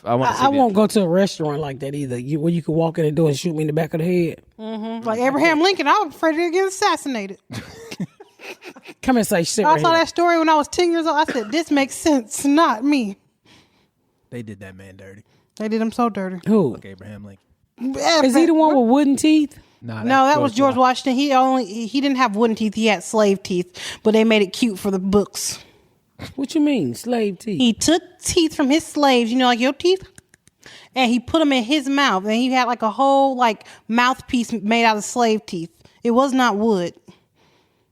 I want. I won't go to a restaurant like that either. Where you can walk in the door and shoot me in the back of the head. Mm-hmm. Like Abraham Lincoln, I was afraid to get assassinated. Come and say shit. I right saw here. that story when I was 10 years old. I said, "This makes sense, not me." They did that man dirty. They did him so dirty. Who? Like Abraham Lincoln. Is he the one with wooden teeth? No, that was George Washington. He didn't have wooden teeth. He had slave teeth, but they made it cute for the books. What you mean, slave teeth? He took teeth from his slaves, like your teeth, and he put them in his mouth, and he had like a whole like mouthpiece made out of slave teeth. It was not wood.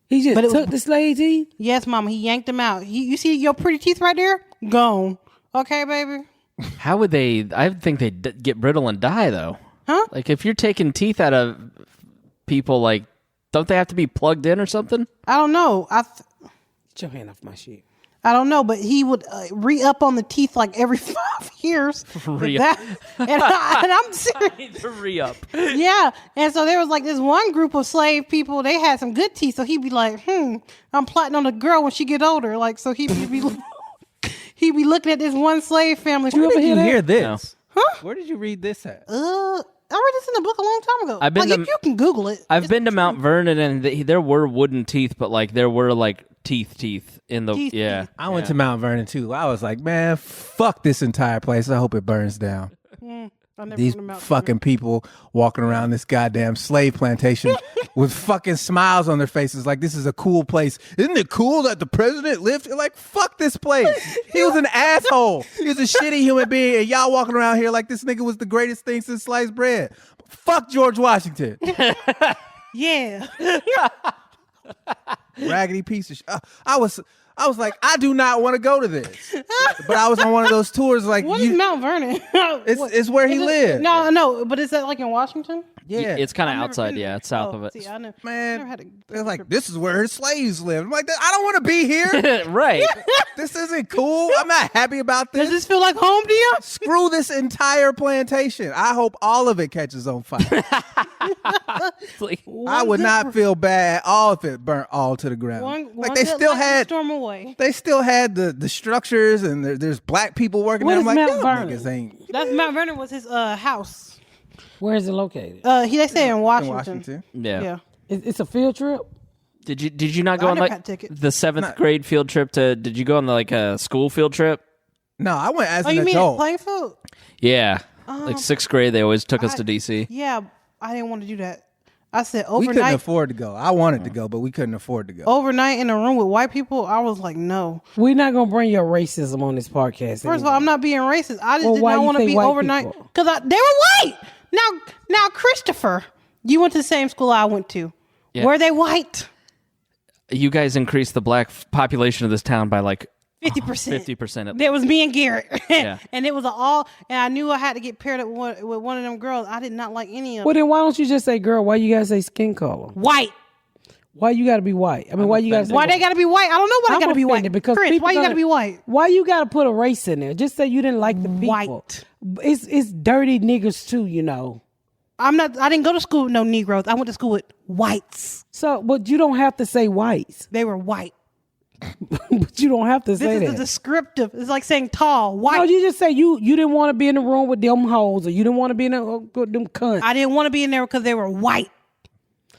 He just took the slave teeth? Yes, Mama. He yanked them out. You see your pretty teeth right there? Gone. Okay, baby. How would they? I think they'd get brittle and die, though. Huh? Like, if you're taking teeth out of people, like, don't they have to be plugged in or something? I don't know. Get your hand off my shit. I don't know, but he would re-up on the teeth like every 5 years. Re-up. And I'm serious. Re-up. Yeah. And so there was like this one group of slave people. They had some good teeth. So he'd be like, I'm plotting on the girl when she get older. Like, so he'd be looking at this one slave family. Where did you hear this? No. Huh? Where did you read this at? I read this in the book a long time ago. You can Google it. I've been to Mount Vernon, and there were wooden teeth, but like there were like teeth in the Teeth. I went to Mount Vernon too. I was like, man, fuck this entire place. I hope it burns down. These fucking people walking around this goddamn slave plantation with fucking smiles on their faces like this is a cool place. Isn't it cool that the president lived? You're like, fuck this place. He was an asshole. He was a shitty human being, and y'all walking around here like this nigga was the greatest thing since sliced bread. Fuck George Washington. Yeah. Raggedy piece of shit. I was like, I do not want to go to this. But I was on one of those tours like... What is Mount Vernon? It's where he lived. No, but is that like in Washington? Yeah. It's kind of outside. Yeah, it's south of it. See, I know. Man, they're like, this is where his slaves lived. I'm like, I don't want to be here. Right. This isn't cool. I'm not happy about this. Does this feel like home to you? Screw this entire plantation. I hope all of it catches on fire. I would not feel bad at all if it burnt all to the ground. They still had storm away. They still had the structures, and there's black people working there. I'm like, Mount Mount Vernon? That's Mount Vernon was his house. Where is it located? They say in Washington. In Washington. Yeah. It's a field trip? Did you not go on never like got a ticket. the 7th grade field trip to? Did you go on like a school field trip? No, I went as Oh, an you mean adult. at Plainfield? Yeah, like 6th grade, they always took us to DC. Yeah, I didn't want to do that. I said We couldn't overnight. afford to go. I wanted to go, but we couldn't afford to go. Overnight in a room with white people, I was like, no. We're not going to bring your racism on this podcast. First of all, I'm not being racist. I just Well, did why not you want to say be white overnight people? because they were white. Now, Christopher, you went to the same school I went to. Yeah. Were they white? You guys increased the black population of this town by like 50%. 50%. There was me and Garrett. Yeah. And it was and I knew I had to get paired up with one of them girls. I did not like any of Well, them. then why don't you just say, girl, why you got to say skin color? White. Why you got to be white? I mean, why you got to say Why they got to be white? I don't know why they I'm got to be white. offended because Chris, people why you got to gonna- be white? Why you got to put a race in there? Just say you didn't like the people. White. It's dirty niggas too, you know. I didn't go to school with no Negroes. I went to school with whites. So, but you don't have to say whites. They were white. But you don't have to say This is that. the descriptive. It's like saying tall, white. No, you just say you didn't want to be in the room with them hoes, or you didn't want to be in the with them cunts. I didn't want to be in there because they were white.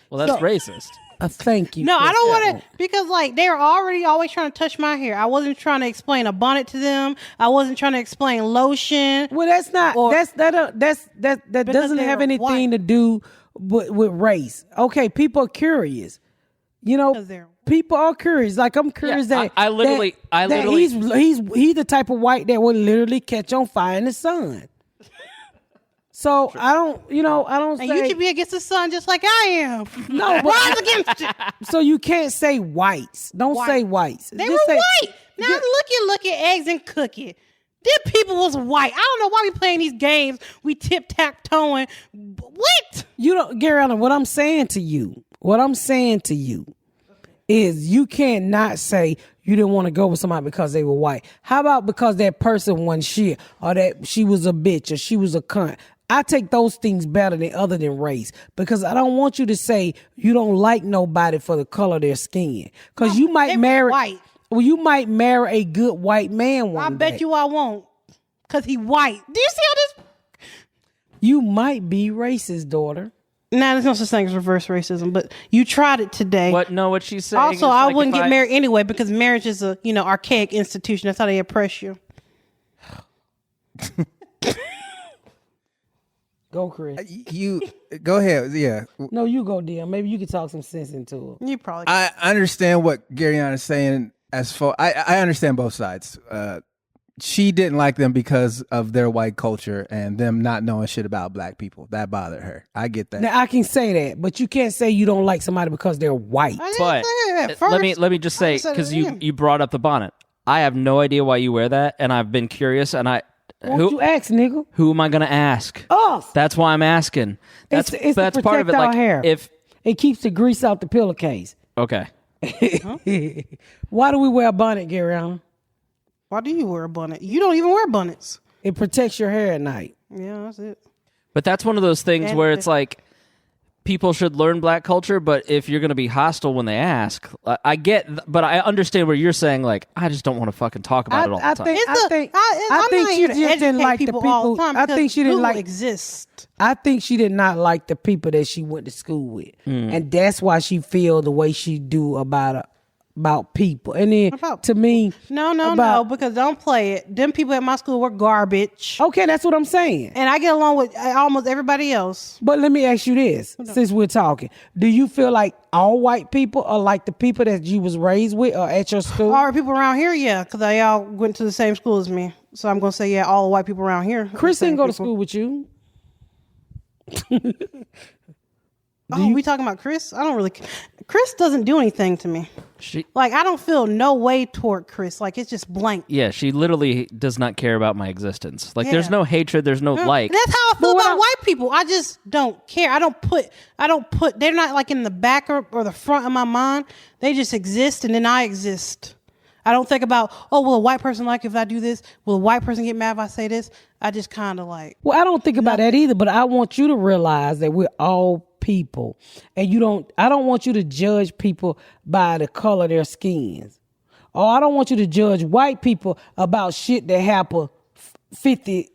Well, that's racist. Thank you. No, I don't Chris. want to because like they were already always trying to touch my hair. I wasn't trying to explain a bonnet to them. I wasn't trying to explain lotion. Well, that's not. Or- that doesn't they have were anything white. to do with race. Okay, people are curious. You know, 'Cause they're- people are curious. Like I'm curious Yeah, that I literally- he's the type of white that would literally catch on fire in the sun. So I don't And say you should be against the sun just like I am. no, but Rise against it. so you can't say whites. Don't White. say whites. They Just were say- white. Now look at eggs and cookie. Them people was white. I don't know why we playing these games. We tip-tap-toeing. What? You don't, Gary Allen, what I'm saying to you is you cannot say you didn't want to go with somebody because they were white. How about because that person wasn't shit, or that she was a bitch, or she was a cunt? I take those things better than race, because I don't want you to say you don't like nobody for the color of their skin, because you might they were marry white. Well, you might marry a good white man one I day. bet you I won't. because he white. Do you see how this? You might be racist, daughter. Nah, there's no such thing as reverse racism, but you tried it today. What she's saying. Also, is I like wouldn't if get married anyway because marriage is a archaic institution. That's how they oppress you. Go, Chris. You go ahead. Yeah. No, you go, Deon. Maybe you can talk some sense into it. You probably. I understand what Garyon is saying. As far I understand both sides. She didn't like them because of their white culture and them not knowing shit about black people. That bothered her. I get that. Now I can say that, but you can't say you don't like somebody because they're white. But let me just say, because you brought up the bonnet. I have no idea why you wear that, and I've been curious, and Won't you ask, nigga? Who am I going to ask? Us. That's why I'm asking. That's it's that's to part of it. protect our Like hair. if It keeps the grease out the pillowcase. okay, Why do we wear a bonnet, Garyana? Why do you wear a bonnet? You don't even wear bonnets. It protects your hair at night. Yeah, that's it. but that's one of those things And where it's like people should learn black culture, but if you're going to be hostile when they ask, I get, but I understand where you're saying, like, I just don't want to fucking talk about it all the time. I think she just didn't like the people. I think she didn't like exist. I think she did not like the people that she went to school with, and that's why she feel the way she do about people. And then to me, no, because don't play it. Them people at my school were garbage. Okay, that's what I'm saying. And I get along with almost everybody else. But let me ask you this, since we're talking. Do you feel like all white people are like the people that you was raised with or at your school? All the people around here, yeah, because they all went to the same school as me. So I'm going to say, yeah, all the white people around here. Chris didn't go to school with you. We talking about Chris? I don't really. Chris doesn't do anything to me. I don't feel no way toward Chris. Like it's just blank. Yeah, she literally does not care about my existence. Like there's no hatred, there's no like. That's how I feel about white people. I just don't care. I don't put. They're not like in the back or the front of my mind. They just exist, and then I exist. I don't think about, will a white person like if I do this? Will a white person get mad if I say this? I just kind of like. Well, I don't think about that either, but I want you to realize that we're all people, and I don't want you to judge people by the color of their skins, or I don't want you to judge white people about shit that happened 50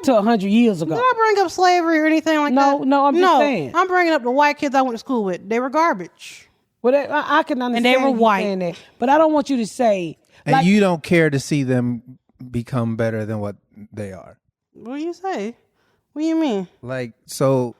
to 100 years ago. Did I bring up slavery or anything like that? No, I'm just saying. I'm bringing up the white kids I went to school with. They were garbage. Well, I can understand. And they were white. That, but I don't want you to say. And you don't care to see them become better than what they are. What do you say? What do you mean? Like, so.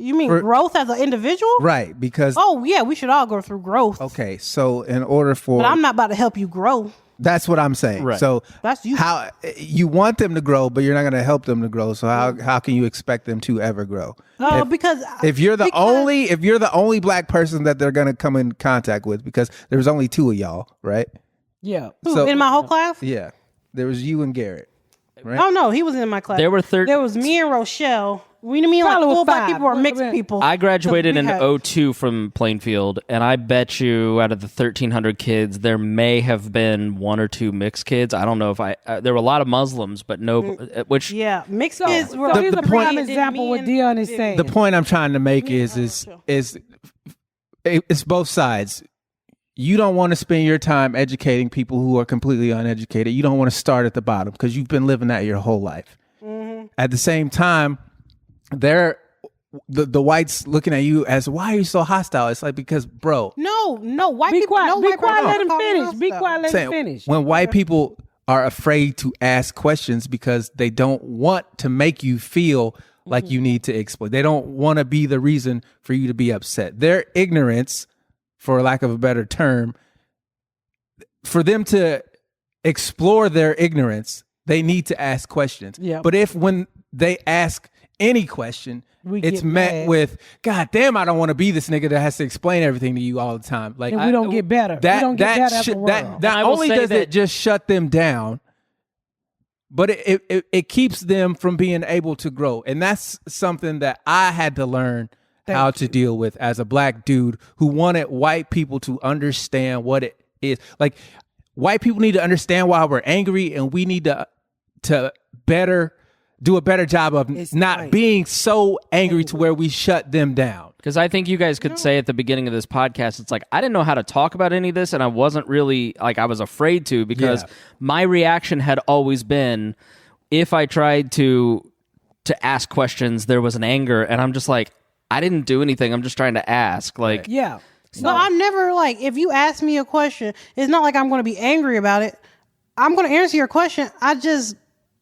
You mean growth as an individual? Right, because. Oh, yeah, we should all go through growth. Okay, so in order for. But I'm not about to help you grow. That's what I'm saying. Right. So that's you. How you want them to grow, but you're not going to help them to grow. So how can you expect them to ever grow? Because if you're the only black person that they're going to come in contact with, because there's only two of y'all, right? Yeah. So, in my whole class? Yeah. There was you and Garrett. Right? Oh no, he wasn't in my class. There were There was me and Rochelle. We mean like full black people or mixed people. I graduated in 2002 from Plainfield, and I bet you out of the 1,300 kids, there may have been one or two mixed kids. I don't know if there were a lot of Muslims, but no, which mixed kids were. So here's a prime example what Deon is saying. The point I'm trying to make is it's both sides. You don't want to spend your time educating people who are completely uneducated. You don't want to start at the bottom because you've been living that your whole life. Mm-hmm. At the same time, the whites looking at you as, why are you so hostile? It's like, because, bro. No, white be people. Quiet, be quiet, let him finish. Be quiet, let him finish. When white people are afraid to ask questions because they don't want to make you feel like you need to explain. They don't want to be the reason for you to be upset. Their ignorance, for lack of a better term, for them to explore their ignorance, they need to ask questions. Yeah. But if when they ask any question, it's met with, God damn, I don't want to be this nigga that has to explain everything to you all the time. Like, and we don't get better. We don't get better afterwards. Not only does it just shut them down, but it keeps them from being able to grow. And that's something that I had to learn how to deal with as a black dude who wanted white people to understand what it is. Like, white people need to understand why we're angry, and we need to do a better job of not being so angry to where we shut them down. Because I think you guys could say at the beginning of this podcast, it's like, I didn't know how to talk about any of this, and I wasn't really, like, I was afraid to, because my reaction had always been, if I tried to ask questions, there was an anger, and I'm just like, I didn't do anything. I'm just trying to ask. Like, yeah. So, but I'm never like, if you ask me a question, it's not like I'm going to be angry about it. I'm going to answer your question. It's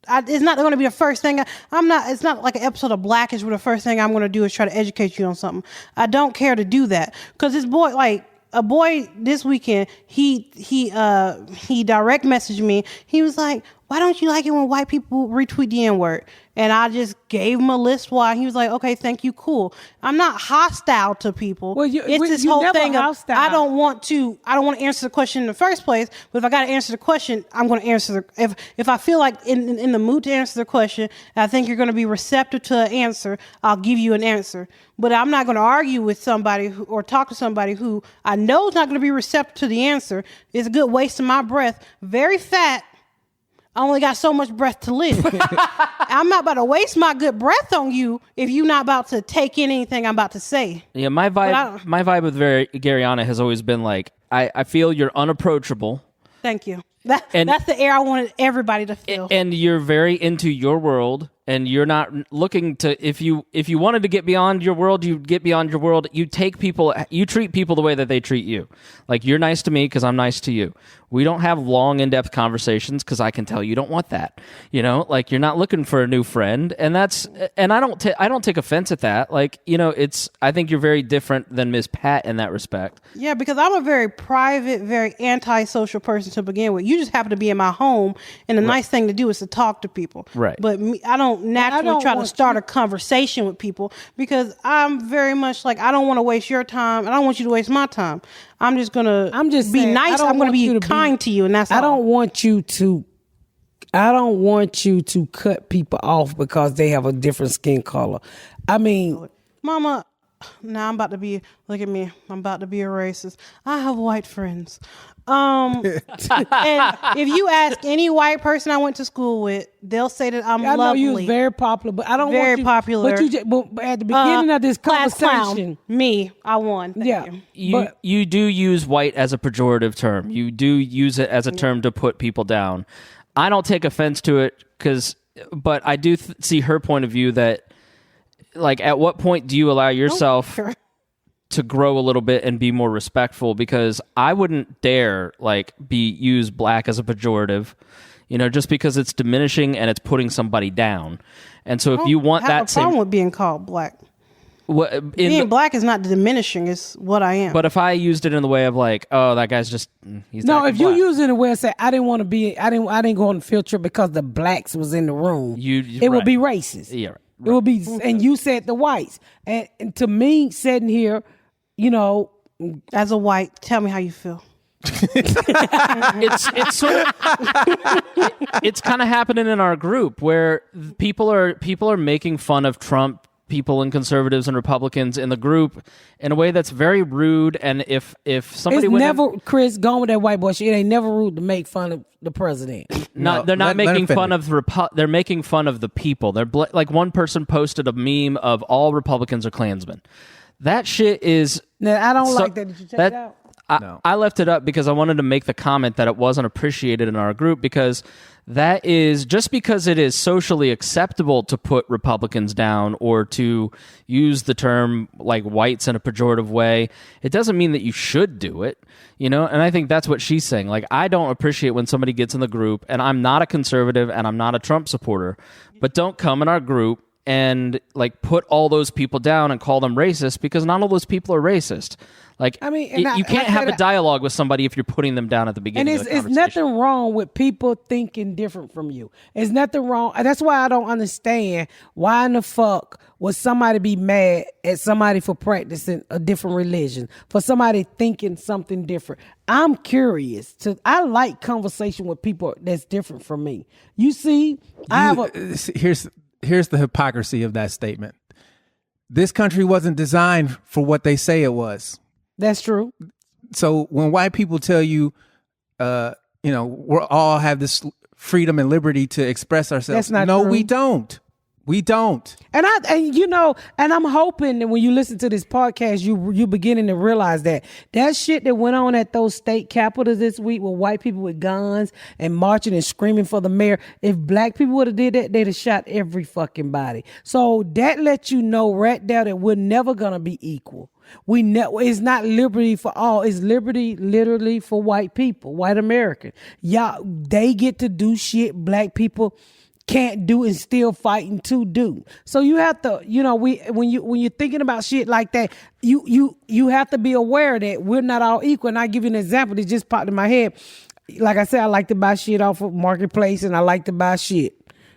not going to be the first thing. It's not like an episode of Blackish where the first thing I'm going to do is try to educate you on something. I don't care to do that. Because this boy, like, a boy this weekend, he direct messaged me. He was like, why don't you like it when white people retweet the N-word? And I just gave him a list why. He was like, okay, thank you, cool. I'm not hostile to people. Well, it's this whole thing of, I don't want to answer the question in the first place, but if I got to answer the question, I'm going to answer if I feel like in the mood to answer the question, I think you're going to be receptive to an answer, I'll give you an answer. But I'm not going to argue with somebody or talk to somebody who I know is not going to be receptive to the answer. It's a good waste of my breath. Very fat. I only got so much breath to live. I'm not about to waste my good breath on you if you're not about to take in anything I'm about to say. Yeah, my vibe with Garyana has always been like, I feel you're unapproachable. Thank you. That's the air I wanted everybody to feel. And you're very into your world, and you're not looking to, if you wanted to get beyond your world, you'd get beyond your world. You treat people the way that they treat you. Like, you're nice to me because I'm nice to you. We don't have long, in-depth conversations because I can tell you don't want that. You know, like, you're not looking for a new friend, and I don't take offense at that. Like, you know, I think you're very different than Ms. Pat in that respect. Yeah, because I'm a very private, very antisocial person to begin with. You just happen to be in my home, and the nice thing to do is to talk to people. Right. But I don't naturally try to start a conversation with people because I'm very much like, I don't want to waste your time. I don't want you to waste my time. I'm just be nice. I'm gonna be kind to you, and that's all. I don't want you to cut people off because they have a different skin color. I mean, Mama, now I'm about to be, look at me, I'm about to be a racist. I have white friends. And if you ask any white person I went to school with, they'll say that I'm lovely. I know you was very popular, but I don't very want you, popular. But at the beginning of this conversation, me, I won. Thank you. You do use white as a pejorative term. You do use it as a term to put people down. I don't take offense to it but I do see her point of view that, like, at what point do you allow yourself to grow a little bit and be more respectful? Because I wouldn't dare use black as a pejorative, you know, just because it's diminishing and it's putting somebody down. And so if you want that same, problem with being called black. Being black is not diminishing; it's what I am. But if I used it in the way of like, oh, that guy's just he's if you use it in a way and say, I didn't go on the field trip because the blacks was in the room, it would be racist. Yeah. Right. It would be, and you said the whites, and to me, sitting here, you know, as a white, tell me how you feel. It's sort of, it's kind of happening in our group where people are making fun of Trump people and conservatives and Republicans in the group in a way that's very rude. And if somebody Chris, going with that white boy shit, it ain't never rude to make fun of the president. They're not making fun of they're making fun of the people. They're like, one person posted a meme of all Republicans are Klansmen. That shit is. Now, I don't like that. Did you check it out? I left it up because I wanted to make the comment that it wasn't appreciated in our group, because that is just because it is socially acceptable to put Republicans down or to use the term like whites in a pejorative way. It doesn't mean that you should do it, you know? And I think that's what she's saying. Like, I don't appreciate when somebody gets in the group, and I'm not a conservative and I'm not a Trump supporter, but don't come in our group and like put all those people down and call them racist, because not all those people are racist. Like, I mean, you can't have a dialogue with somebody if you're putting them down at the beginning of the conversation. And it's nothing wrong with people thinking different from you. It's nothing wrong. That's why I don't understand why in the fuck would somebody be mad at somebody for practicing a different religion, for somebody thinking something different. I'm curious. I like conversation with people that's different from me. You see, here's the hypocrisy of that statement. This country wasn't designed for what they say it was. That's true. So when white people tell you, we all have this freedom and liberty to express ourselves. That's not true. We don't. We don't. And I'm hoping that when you listen to this podcast, you beginning to realize that shit that went on at those state capitals this week with white people with guns and marching and screaming for the mayor. If black people would have did that, they'd have shot every fucking body. So that lets you know right there that we're never gonna be equal. It's not liberty for all. It's liberty literally for white people, white American. Y'all, they get to do shit black people can't do and still fighting to do. So you have to, when you're thinking about shit like that, you have to be aware that we're not all equal. And I give you an example that just popped in my head. Like I said, I like to buy shit off of Marketplace, and I like to buy shit,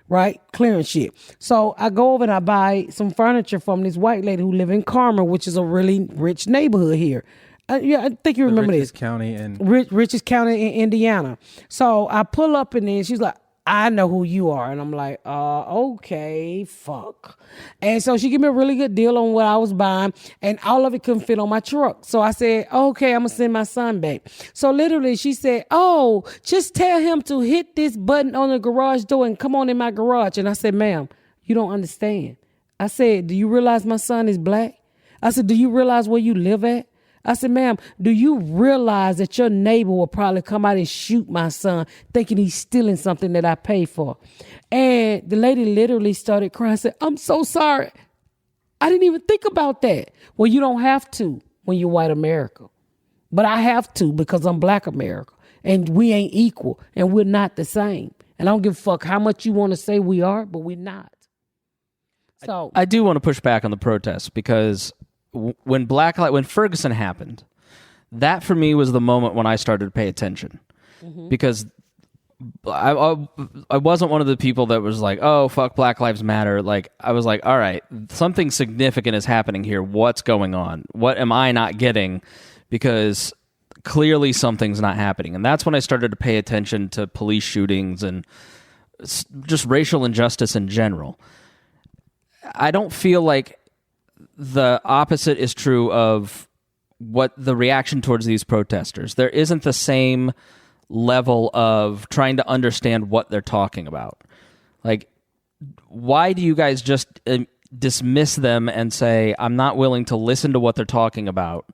right? Clearance shit. So I go over and I buy some furniture from this white lady who live in Carmel, which is a really rich neighborhood here. I think you remember richest this. Richest county in Indiana. So I pull up in there and she's like, I know who you are. And I'm like, okay, fuck. And so she gave me a really good deal on what I was buying, and all of it couldn't fit on my truck. So I said, okay, I'm going to send my son back. So literally she said, oh, just tell him to hit this button on the garage door and come on in my garage. And I said, ma'am, you don't understand. I said, do you realize my son is black? I said, do you realize where you live at? I said, ma'am, do you realize that your neighbor will probably come out and shoot my son thinking he's stealing something that I paid for? And the lady literally started crying and said, I'm so sorry. I didn't even think about that. Well, you don't have to when you're white America. But I have to because I'm black America. And we ain't equal and we're not the same. And I don't give a fuck how much you want to say we are, but we're not. So I do want to push back on the protests because when Ferguson happened, that for me was the moment when I started to pay attention, because I wasn't one of the people that was like, oh, fuck Black Lives Matter. Like, I was like, all right, something significant is happening here. What's going on? What am I not getting? Because clearly something's not happening. And that's when I started to pay attention to police shootings and just racial injustice in general. I don't feel like the opposite is true of what the reaction towards these protesters. There isn't the same level of trying to understand what they're talking about. Like, why do you guys just dismiss them and say, I'm not willing to listen to what they're talking about?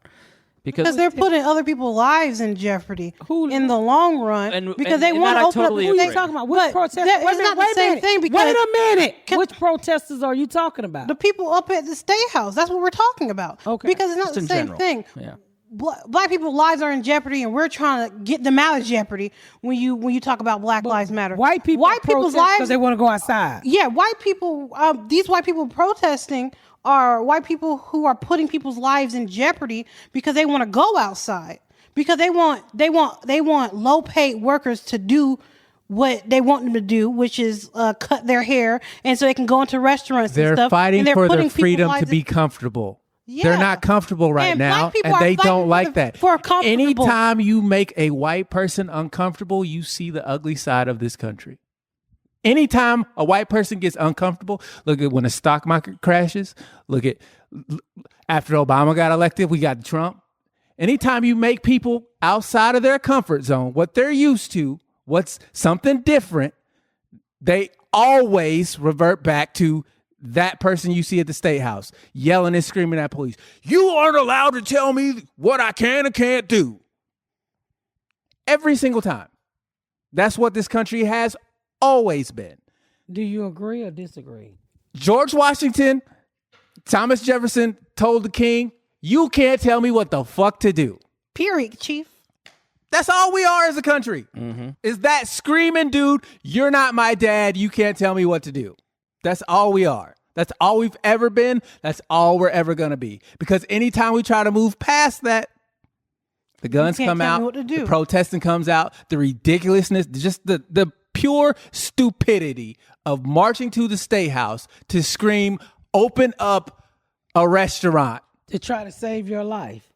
Because they're putting other people's lives in jeopardy in the long run. Because they want to open up. Who are you talking about? Which protesters? It's not the same thing. Wait a minute. Which protesters are you talking about? The people up at the State House. That's what we're talking about. Okay. Because it's not the same thing. Yeah. Black people's lives are in jeopardy, and we're trying to get them out of jeopardy when you talk about Black Lives Matter. White people's lives because they want to go outside. Yeah, white people. These white people protesting are white people who are putting people's lives in jeopardy because they want to go outside, because they want low paid workers to do what they want them to do, which is cut their hair, and so they can go into restaurants and stuff. They're fighting for their freedom to be comfortable. Yeah. They're not comfortable right now, and they don't like that. Anytime you make a white person uncomfortable, you see the ugly side of this country. Anytime a white person gets uncomfortable, look at when the stock market crashes, look at after Obama got elected, we got Trump. Anytime you make people outside of their comfort zone, what they're used to, what's something different, they always revert back to that person you see at the State House yelling and screaming at police. You aren't allowed to tell me what I can and can't do. Every single time. That's what this country has always been. Do you agree or disagree? George Washington, Thomas Jefferson told the king, you can't tell me what the fuck to do. Period, Chief. That's all we are as a country. Mm-hmm. Is that screaming dude, you're not my dad, you can't tell me what to do. That's all we are. That's all we've ever been. That's all we're ever going to be. Because anytime we try to move past that, the guns come out, the protesting comes out, the ridiculousness, just the pure stupidity of marching to the State House to scream, open up a restaurant. To try to save your life.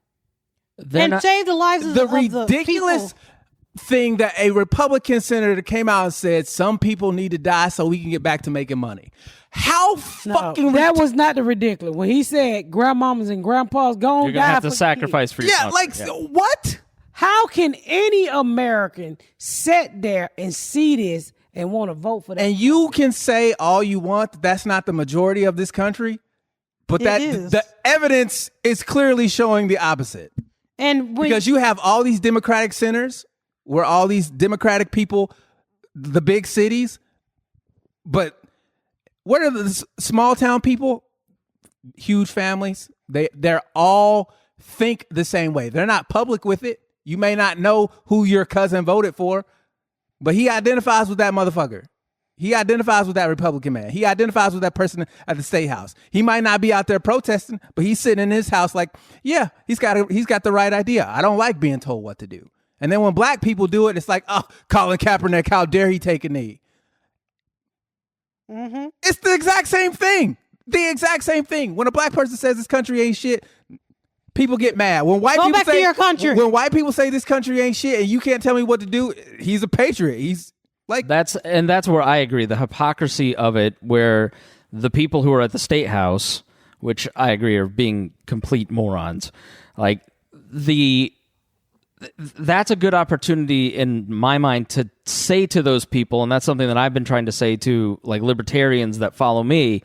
Save the lives of the ridiculous thing that a Republican senator came out and said, some people need to die so we can get back to making money. How fucking that was not the ridiculous. When he said grandmamas and grandpas gonna you're gonna have to sacrifice for yourself. What? How can any American sit there and see this and want to vote for that. And you can say all you want, that's not the majority of this country, but the evidence is clearly showing the opposite. And because you have all these Democratic centers where all these Democratic people, the big cities, but what are the small town people? Huge families. They're all think the same way. They're not public with it. You may not know who your cousin voted for, but he identifies with that motherfucker. He identifies with that Republican man. He identifies with that person at the state house. He might not be out there protesting, but he's sitting in his house like, yeah, he's got the right idea. I don't like being told what to do. And then when black people do it, it's like, oh, Colin Kaepernick, how dare he take a knee? Mm-hmm. It's the exact same thing. The exact same thing. When a black person says this country ain't shit, people get mad. When white people say your country. When white people say this country ain't shit and you can't tell me what to do, he's a patriot. He's like that's where I agree. The hypocrisy of it, where the people who are at the state house, which I agree are being complete morons, like that's a good opportunity in my mind to say to those people, and that's something that I've been trying to say to like libertarians that follow me.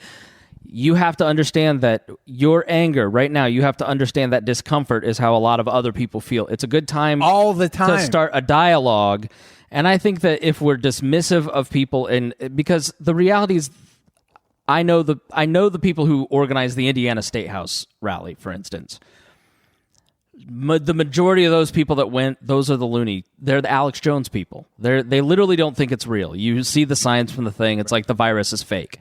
You have to understand that your anger right now, you have to understand that discomfort is how a lot of other people feel. It's a good time all the time to start a dialogue. And I think that if we're dismissive of people, and because the reality is, I know the people who organized the Indiana State House rally, for instance. The majority of those people that went, those are they're the Alex Jones people. They literally don't think it's real. You see the signs from the thing, it's like the virus is fake.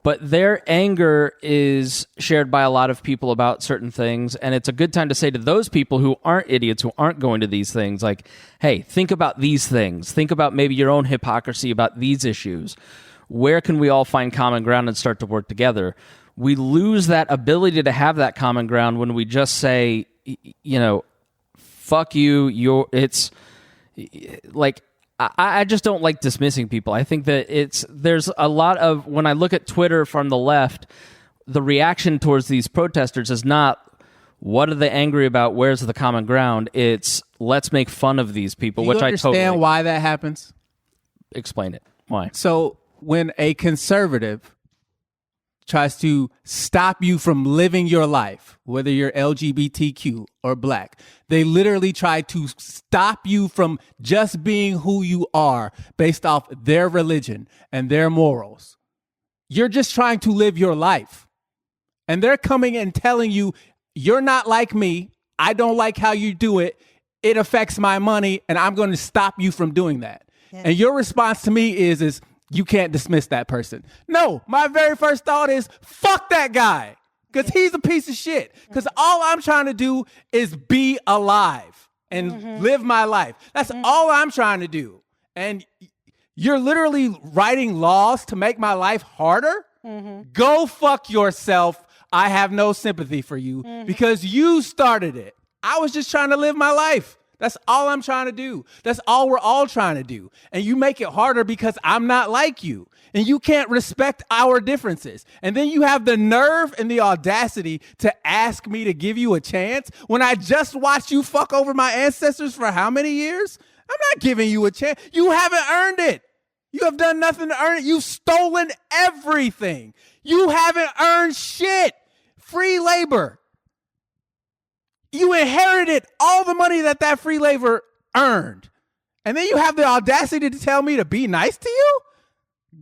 But their anger is shared by a lot of people about certain things, and it's a good time to say to those people who aren't idiots, who aren't going to these things, like, hey, think about these things. Think about maybe your own hypocrisy about these issues. Where can we all find common ground and start to work together? We lose that ability to have that common ground when we just say, fuck you, it's like, I just don't like dismissing people. I think that there's a lot of, when I look at Twitter from the left, the reaction towards these protesters is not, what are they angry about? Where's the common ground? It's, let's make fun of these people, which I totally... Do you understand why that happens? Explain it. Why? So when a conservative tries to stop you from living your life, whether you're LGBTQ or black, they literally try to stop you from just being who you are based off their religion and their morals. You're just trying to live your life. And they're coming and telling you, you're not like me. I don't like how you do it. It affects my money, and I'm going to stop you from doing that. Yeah. And your response to me is you can't dismiss that person. No, my very first thought is, fuck that guy. Because he's a piece of shit. Because all I'm trying to do is be alive and live my life. That's all I'm trying to do. And you're literally writing laws to make my life harder? Go fuck yourself. I have no sympathy for you because you started it. I was just trying to live my life. That's all I'm trying to do. That's all we're all trying to do. And you make it harder because I'm not like you. And you can't respect our differences. And then you have the nerve and the audacity to ask me to give you a chance when I just watched you fuck over my ancestors for how many years? I'm not giving you a chance. You haven't earned it. You have done nothing to earn it. You've stolen everything. You haven't earned shit. Free labor. You inherited all the money that free labor earned. And then you have the audacity to tell me to be nice to you?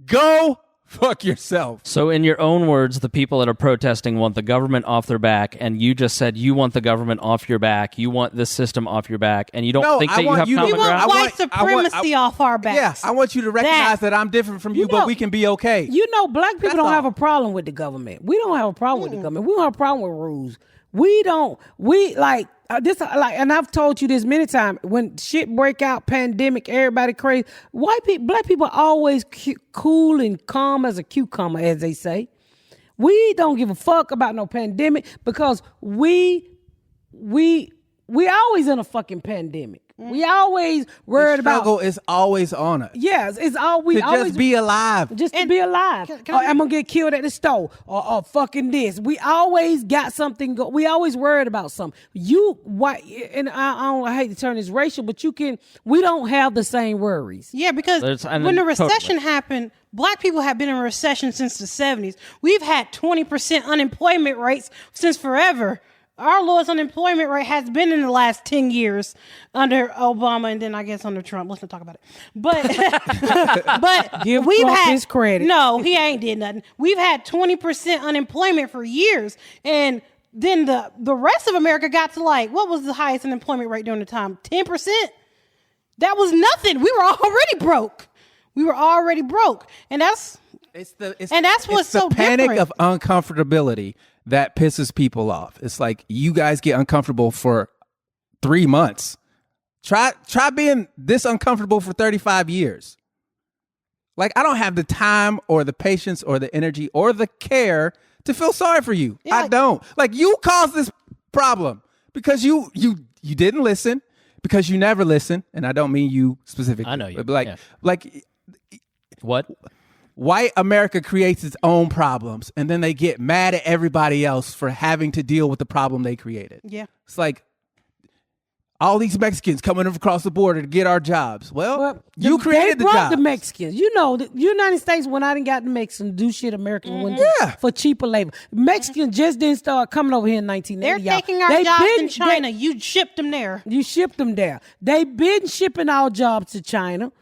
Go fuck yourself. So in your own words, the people that are protesting want the government off their back, and you just said you want the government off your back. You want this system off your back, and you don't think that you have common ground? You want white supremacy off our backs. Yeah, I want you to recognize that I'm different from you, but we can be okay. Black people don't have a problem with the government. We don't have a problem with the government. We don't have a problem with rules. And I've told you this many times, when shit break out, pandemic, everybody crazy, black people are always cool and calm as a cucumber, as they say. We don't give a fuck about no pandemic because we always in a fucking pandemic. We always worried The about. struggle is always on us. Yes, it's all we To always just be alive. just to be alive. can Or I- I'm gonna get killed at the store, or fucking this. We always got something. We always worried about something. You white, and I hate to turn this racial, but we don't have the same worries. Yeah, because when the recession happened, black people have been in recession since the 70s. We've had 20% unemployment rates since forever. Our lowest unemployment rate has been in the last 10 years under Obama, and then I guess under Trump. Let's not talk about it. But Give we've Trump had his credit. No, he ain't did nothing. We've had 20% unemployment for years, and then the rest of America got to what was the highest unemployment rate during the time? 10%. That was nothing. We were already broke. And that's what's so the panic different. of uncomfortability that pisses people off. It's like you guys get uncomfortable for 3 months. Try being this uncomfortable for 35 years. Like, I don't have the time or the patience or the energy or the care to feel sorry for you. Yeah, I don't. Like, you caused this problem because you didn't listen, because you never listen, and I don't mean you specifically. I know you. But like What? white America creates its own problems, and then they get mad at everybody else for having to deal with the problem they created. Yeah. It's like all these Mexicans coming across the border to get our jobs. Well, you created they the brought jobs. the Mexicans. You know, the United States, when I didn't got the Mexicans do shit, Americans wouldn't do Yeah. for cheaper labor. Mexicans just didn't start coming over here in They're 1980. taking our They jobs been- in China. You shipped them there. You shipped them there. They been shipping our jobs to China.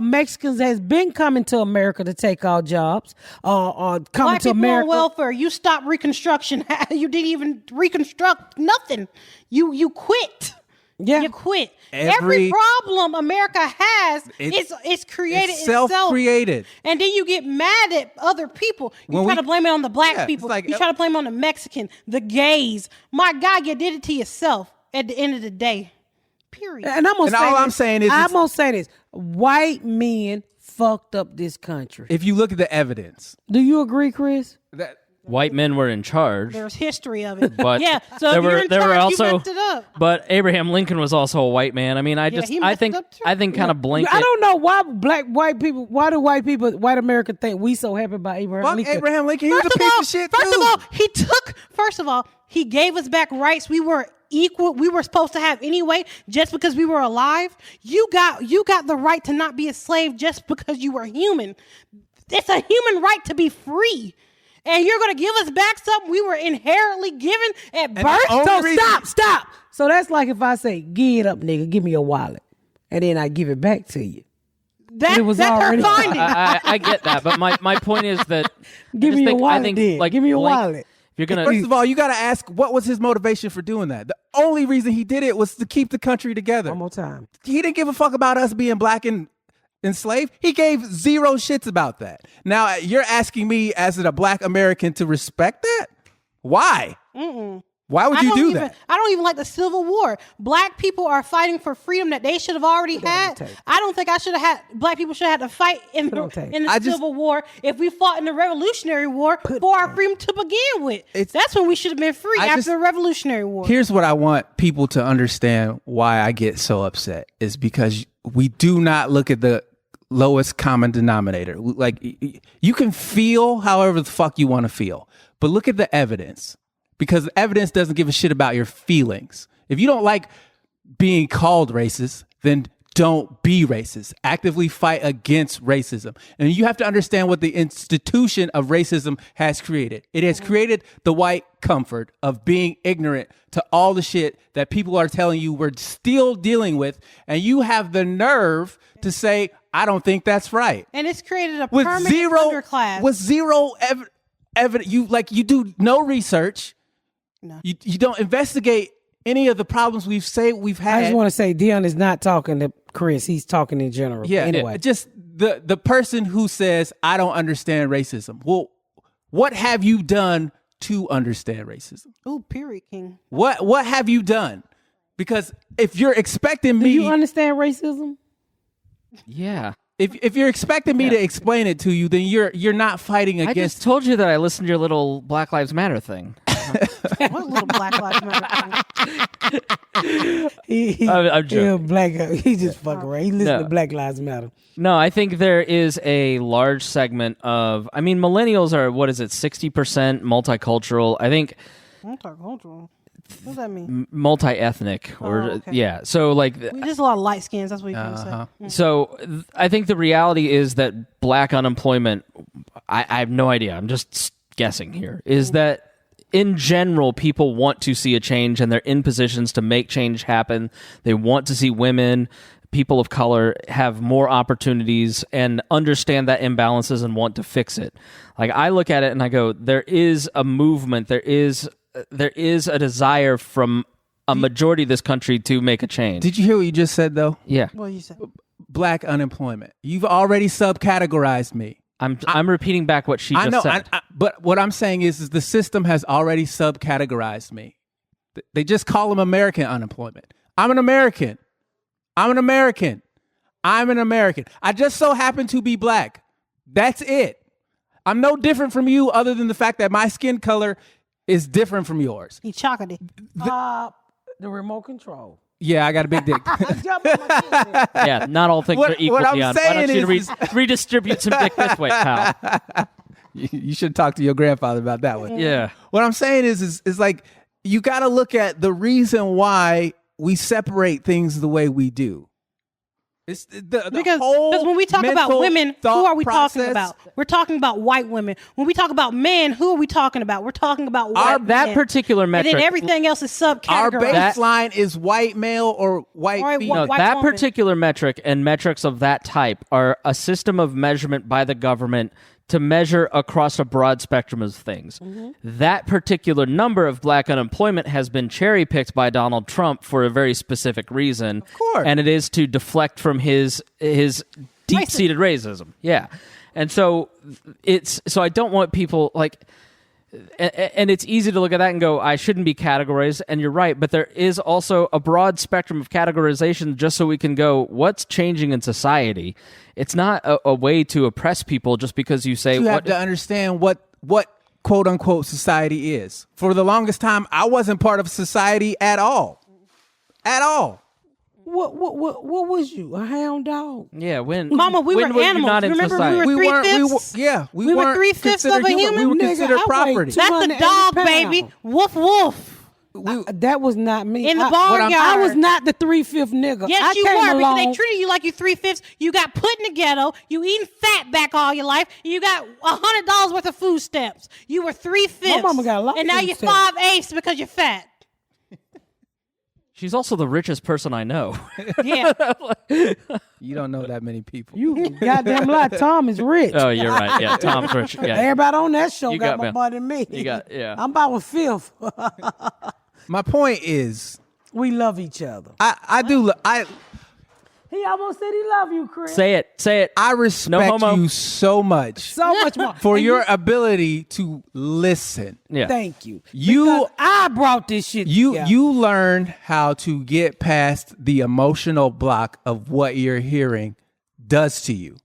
Mexicans has been coming to America to take our jobs. Or coming Black to people America. on welfare. You stopped Reconstruction. You didn't even reconstruct nothing. You quit. Yeah. You quit. Every- Every problem America has it's created It's itself. self-created. And then you get mad at other people. You When try we- to blame it on the black Yeah, people. it's like- You try to blame it on the Mexican, the gays. My God, you did it to yourself at the end of the day. Period. And I'm gonna And say all this. I'm saying is I'm it's- gonna say this. White men fucked up this country. If you look at the evidence, Do you agree, Chris? that White men were in charge. There's history of it. But yeah, so there if were you're in there were charge, also you messed it up. but Abraham Lincoln was also a white man. I mean, I he I messed think it up too. I think kind of blanket. I don't know why white America think we so happy about Abraham fuck Lincoln. Abraham Lincoln, he was a piece of shit too. First of all, he gave us back rights we were equal. We were supposed to have anyway, just because we were alive. You got the right to not be a slave just because you were human. It's a human right to be free. And you're going to give us back something we were inherently given at birth? the only So reason- stop. So that's like if I say, "Give it up, nigga. Give me your wallet," and then I give it back to you. That, it was that's already- her finding. I get that, but my point is that Give I me just your think, wallet, I think, then. like, Give me your blank- wallet. If you're gonna, First of all, you got to ask what was his motivation for doing that. The only reason he did it was to keep the country together. One more time. He didn't give a fuck about us being black and enslaved. He gave zero shits about that. Now you're asking me, as a black American, to respect that? Why? Why would you do that? I don't even like the Civil War. Black people are fighting for freedom that they should have already had. tape. I don't think black people should have had to fight in Put on tape. the Civil War if we fought in the Revolutionary War for our freedom to begin with. That's when we should have been free after the Revolutionary War. Here's what I want people to understand why I get so upset is because we do not look at the lowest common denominator. Like, you can feel however the fuck you want to feel, but look at the evidence. Because evidence doesn't give a shit about your feelings. If you don't like being called racist, then don't be racist. Actively fight against racism. And you have to understand what the institution of racism has created. It has created the white comfort of being ignorant to all the shit that people are telling you we're still dealing with. And you have the nerve to say, I don't think that's right. And it's created a With permanent zero underclass. evidence, you do no research. No. You don't investigate any of the problems we've had. I just want to say, Deon is not talking to Chris. He's talking in general. Yeah. Anyway, Just the person who says, I don't understand racism. Well, what have you done to understand racism? Ooh, period, King. What have you done? Because if you're expecting do me, you understand racism? yeah. if you're expecting me to explain it to you, then you're not fighting I against. just told you that I listened to your little Black Lives Matter thing. What little Black Lives Matter thing? I'm joking. Black. He just fucking around. He listen to Black Lives Matter. No, I think there is a large segment of. I mean, millennials are 60% multicultural. I think Multicultural. What does that mean? Multi-ethnic, or okay. So like, There's a lot of light skins. That's what you're trying to say. So I think the reality is that black unemployment. I have no idea. I'm just guessing here. Is that in general, people want to see a change, and they're in positions to make change happen. They want to see women, people of color, have more opportunities and understand that imbalances and want to fix it. Like, I look at it and I go, there is a movement. There is a desire from a majority of this country to make a change. Did you hear what you just said, though? Yeah. What you said? Black unemployment. You've already subcategorized me. I'm repeating back what she just said. But what I'm saying is the system has already subcategorized me. They just call them American unemployment. I'm an American. I just so happen to be black. That's it. I'm no different from you other than the fact that my skin color is different from yours. He chocolatey. The remote control. Yeah, I got a big dick. Yeah, not all things are equal. What I'm Why saying don't you is redistribute some dick this way, pal? You should talk to your grandfather about that one. Yeah. What I'm saying is like, you got to look at the reason why we separate things the way we do. It's because when we talk about women, who are we talking about? We're talking about white women. When we talk about men, who are we talking about? We're talking about white men. That particular metric. And then everything else is subcategorized. Our baseline is white male or white female. No, that particular metric and metrics of that type are a system of measurement by the government to measure across a broad spectrum of things. Mm-hmm. That particular number of black unemployment has been cherry-picked by Donald Trump for a very specific reason. Of course. And it is to deflect from his deep-seated racism. Yeah. And so I don't want people like... And it's easy to look at that and go, I shouldn't be categorized, and you're right, but there is also a broad spectrum of categorization just so we can go, what's changing in society? It's not a way to oppress people just because you say... You have to understand what quote-unquote society is. For the longest time, I wasn't part of society at all. At all. What was you? A hound dog? Yeah, Mama, we were animals. Remember, we were three-fifths? We were three-fifths of a human. We were considered property. That's a dog, baby. Woof, woof. That was not me. In the barnyard. I was not the 3/5 nigga. Yes, you were, because they treated you like you 3/5. You got put in the ghetto. You eating fat back all your life. You got $100 worth of food stamps. You were 3/5. My mama got a lot. And now you're 5/8 because you're fat. She's also the richest person I know. Yeah. You don't know that many people. You goddamn lie. Tom is rich. Oh, you're right. Yeah, Tom's rich. Yeah. Everybody on that show You got got more me. money than me. Yeah. I'm about a fifth. My point is, We love each other. I do. He almost said he love you, Chris. Say it. I respect you so much. So much more. For your ability to listen. Yeah. Thank you. You- Because I brought this shit together. You learned how to get past the emotional block of what you're hearing does to you.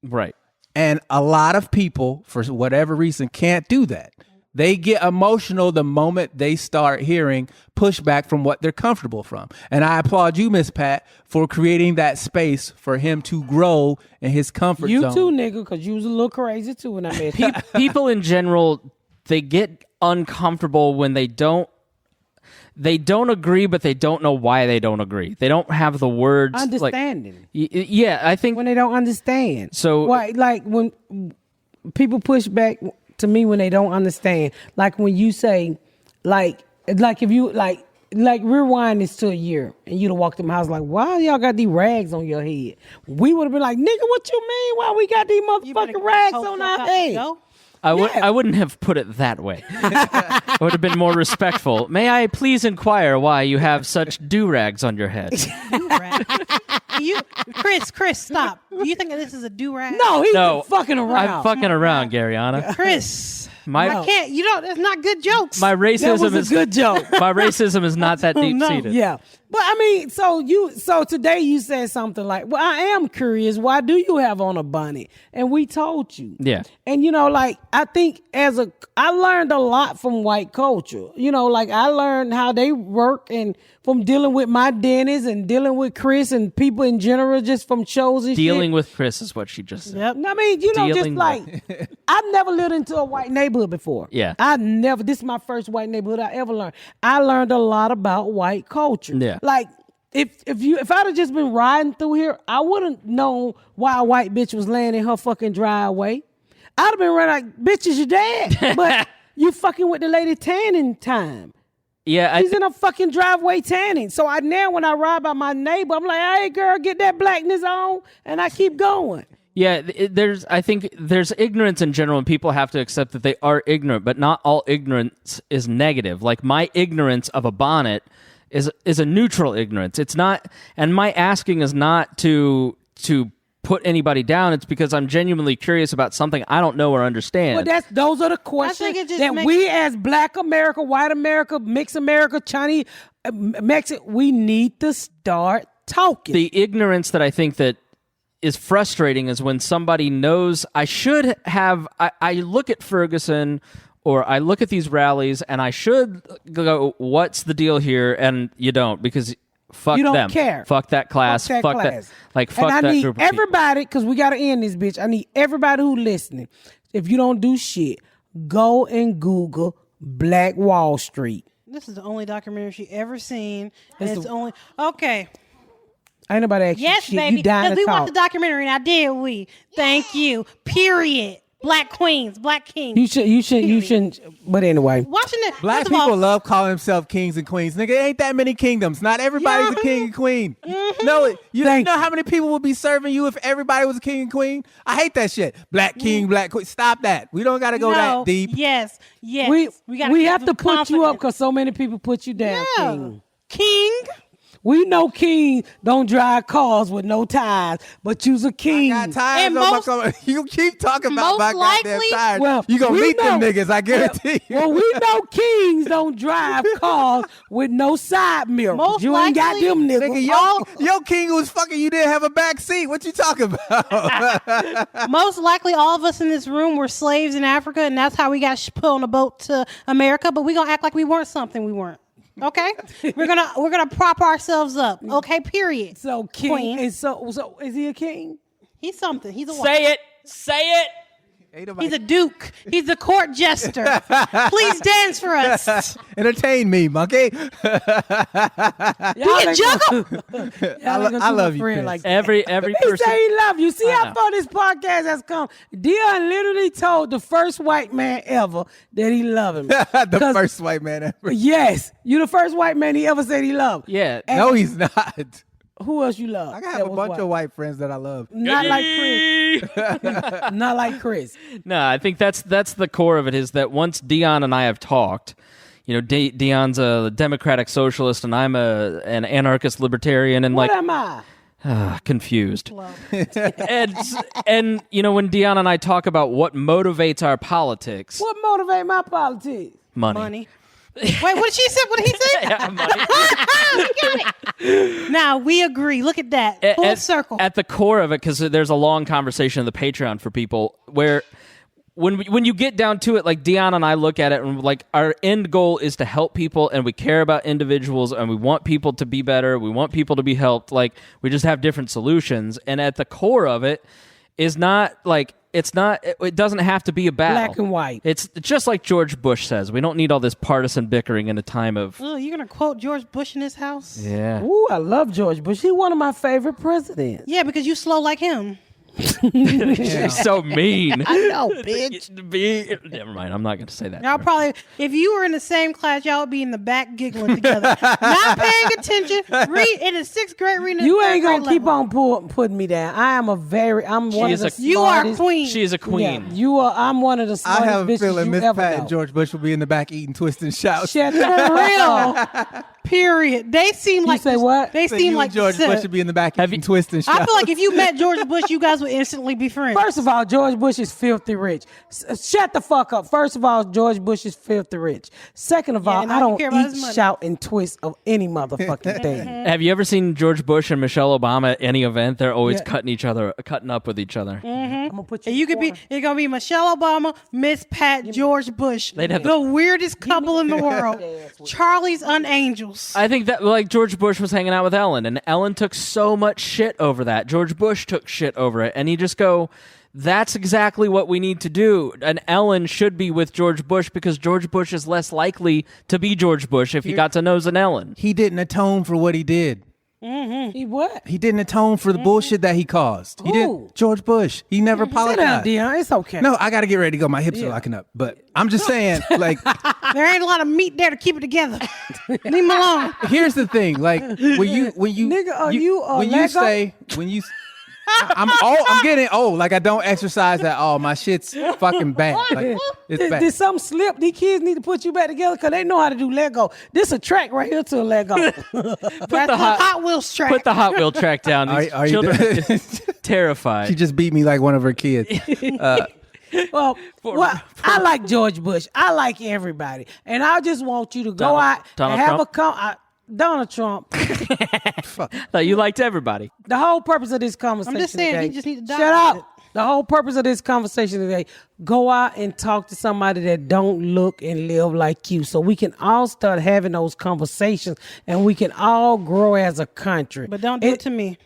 Right. And a lot of people, for whatever reason, can't do that. They get emotional the moment they start hearing pushback from what they're comfortable from. And I applaud you, Miss Pat, for creating that space for him to grow in his comfort zone. You too, nigga, because you was a little crazy too when I met you. People in general, they get uncomfortable when they don't agree, but they don't know why they don't agree. They don't have the words. Understanding. Yeah, I think when they don't understand. So, why, like when people push back to me when they don't understand, like when you say, like if you like rewind this to a year and you'd have walked in my house like, why y'all got these rags on your head? We would have been like, nigga, what you mean? Why we got these motherfucking rags on our head? I wouldn't have put it that way. I would have been more respectful. May I please inquire why you have such do-rags on your head? Chris, stop. Do you think this is a do-rag? No, he's fucking around. I'm fucking around, Garyana. Chris, I can't. You know, that's not good jokes. My That racism was a is good joke. My racism is not that deep seated. Yeah. But I mean, so today you said something like, well, I am curious, why do you have on a bonnet? And we told you. Yeah. And like, I think I learned a lot from white culture. Like I learned how they work, and from dealing with my dentist and dealing with Chris and people in general, just from shows and Dealing shit. with Chris is what she just said. Yep. I mean, just Dealing like, I've never lived into a white neighborhood before. Yeah. This is my first white neighborhood I ever learned. I learned a lot about white culture. Yeah. Like, if I'd have just been riding through here, I wouldn't know why a white bitch was laying in her fucking driveway. I'd have been running like, bitch, is your dad? But you fucking with the lady tanning time. Yeah, She's in a fucking driveway tanning. So now when I ride by my neighbor, I'm like, hey girl, get that blackness on, and I keep going. Yeah, I think there's ignorance in general, and people have to accept that they are ignorant, but not all ignorance is negative. Like, my ignorance of a bonnet is a neutral ignorance. It's not, and my asking is not to put anybody down. It's because I'm genuinely curious about something I don't know or understand. Well, those are the questions that we as Black America, White America, Mixed America, Chinese, Mexican, we need to start talking. The ignorance that I think that is frustrating is when somebody knows I should have. I look at Ferguson, or I look at these rallies, and I should go, what's the deal here? And you don't, because fuck you don't them. care. Fuck that class. Fuck that. Like, fuck and I that need group of everybody, because we got to end this bitch. I need everybody who listening. If you don't do shit, go and Google Black Wall Street. This is the only documentary she ever seen. And it's only okay. Ain't nobody asking Yes, shit. baby. You dying Because to we talk. watched the documentary, and I did. Thank you. Period. Black queens, black kings. You shouldn't. But anyway, Watching it. Black people love calling themselves kings and queens. Nigga, ain't that many kingdoms. Not everybody's a king and queen. No, you know how many people would be serving you if everybody was a king and queen? I hate that shit. Black king, black queen. Stop that. We don't got to go that deep. Yes. we have to put you up because so many people put you down. Yeah. King. We know kings don't drive cars with no tires, but you's a king. I got tires And on my car. You keep talking about my goddamn tires. Well, you gonna we meet them know- niggas, I guarantee you. Well, we know kings don't drive cars with no side mirrors. Most You ain't got likely- them niggas. Nigga, your king who was fucking you didn't have a back seat. What you talking about? Most likely, all of us in this room were slaves in Africa, and that's how we got put on a boat to America. But we gonna act like we weren't something we weren't. Okay, we're gonna prop ourselves up. Okay, period. So king Queen. is so is he a king? He's something. He's a Say it. He's a duke. He's a court jester. Please dance for us. Entertain me, monkey. Y'all can ain't juggle. gonna I do love my you, friend Chris. like that. Every He person. say he love you. See I how know. far this podcast has come. Deon literally told the first white man ever that he loved him. The first white man ever. Yes, you the first white man he ever said he loved. Yeah. And No, he's not. who else you love? I that have a was bunch white? of white friends that I love. Not like Chris. Not like Chris. No, I think that's the core of it, is that once Deon and I have talked, Deon's a democratic socialist and I'm an anarchist libertarian, and What am I? confused. and when Deon and I talk about what motivates our politics, What motivate my politics? money. Wait, what did she say? What did he say? Yeah, money. We got it. Now we agree. Look at that. Full circle. At the core of it, because there's a long conversation in the Patreon for people where when you get down to it, like Deon and I look at it and like our end goal is to help people, and we care about individuals, and we want people to be better. We want people to be helped. Like, we just have different solutions. And at the core of it is not like, it doesn't have to be a battle. Black and white. It's just like George Bush says. We don't need all this partisan bickering in a time of... Oh, you're going to quote George Bush in this house? Yeah. Ooh, I love George Bush. He's one of my favorite presidents. Yeah, because you slow like him. You're so mean. I know, bitch. Never mind. I'm not going to say that. Y'all probably, if you were in the same class, y'all would be in the back giggling together. Not paying attention. Read in the sixth grade reading. You ain't gonna keep on putting me down. I'm one of the smartest. You are queen. She is a queen. Yeah, you are. I'm one of the I smartest have a bitches feeling you Miss ever Pat know. and George Bush will be in the back eating, twisting, shouts. Shut the real. Period. They seem like say what? They So seem you like and George Bush should be in the back and twisting shit. I feel like if you met George Bush, you guys would instantly be friends. First of all, George Bush is filthy rich. Shut the fuck up. First of all, George Bush is filthy rich. Second of all, and I don't care about his eat, money. shout, and twist of any motherfucking thing. Have you ever seen George Bush and Michelle Obama at any event? They're always cutting up with each other. I'm gonna put you. And you could be. It's gonna be Michelle Obama, Miss Pat, George Bush. They'd have the weirdest couple in the world. Charlie's Unangels. I think that like George Bush was hanging out with Ellen, and Ellen took so much shit over that. George Bush took shit over it, and he just go, that's exactly what we need to do. And Ellen should be with George Bush because George Bush is less likely to be George Bush if he got to nose an Ellen. He didn't atone for what he did. He what? He didn't atone for the bullshit that he caused. He Who? did. George Bush. He never Sit down, apologized. Deon. It's okay. No, I got to get ready to go. My hips are locking up. But I'm just saying, like, There ain't a lot of meat there to keep it together. Leave him alone. here's the thing. Like, when you, Nigga, are you a when you Lego? say, when you, I'm getting old. Like, I don't exercise at all. My shit's fucking bad. Like, it's bad. Did something slip? These kids need to put you back together because they know how to do Lego. This a track right here to a Lego. That's the Hot Wheels track. Put the Hot Wheel track down. These Are you children done? are just terrified. She just beat me like one of her kids. Well, I like George Bush. I like everybody. And I just want you to go out Donald and have Trump? Donald Trump. Thought you liked everybody. The whole purpose of this conversation I'm just saying, today, he just need to die shut with up. The whole purpose of this conversation today, go out and talk to somebody that don't look and live like you so we can all start having those conversations and we can all grow as a country. But don't do it to me.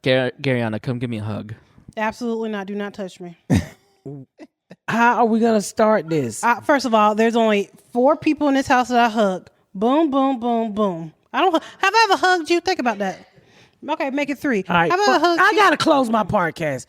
Garyana, come give me a hug. Absolutely not. Do not touch me. How are we going to start this? First of all, there's only 4 people in this house that I hug. Boom, boom, boom, boom. Have I ever hugged you? Think about that. Okay, make it 3. All right, Have I ever hugged I you? got to close my podcast.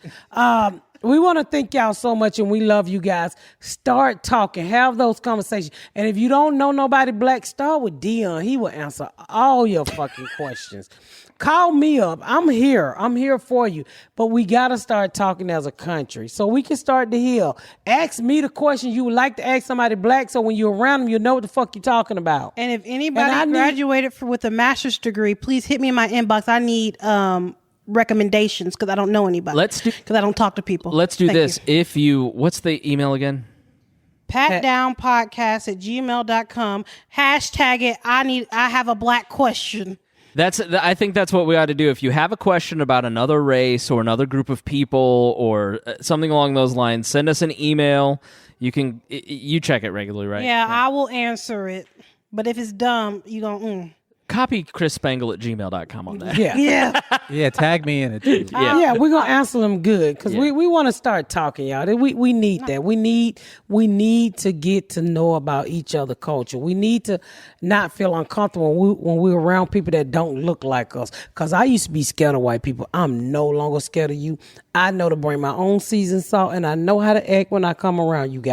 We want to thank y'all so much, and we love you guys. Start talking. Have those conversations. And if you don't know nobody black, start with Deon. He will answer all your fucking questions. Call me up. I'm here. I'm here for you. But we got to start talking as a country so we can start to heal. Ask me the question you would like to ask somebody black so when you're around them, you know what the fuck you're talking about. And if anybody graduated with a master's degree, please hit me in my inbox. I need recommendations because I don't know anybody. Because I don't talk to people. Let's do Thank this. you. What's the email again? patdownpodcast@gmail.com. Hashtag it. I have a black question. I think that's what we ought to do. If you have a question about another race or another group of people or something along those lines, send us an email. You check it regularly, right? Yeah, I will answer it. But if it's dumb, you don't. Copy ChrisSpangle@gmail.com on that. Yeah. Yeah, tag me in it too. Yeah, we're gonna answer them good because we want to start talking, y'all. We need that. We need to get to know about each other culture. We need to not feel uncomfortable when we're around people that don't look like us. Because I used to be scared of white people. I'm no longer scared of you. I know to bring my own seasoned salt, and I know how to act when I come around you guys.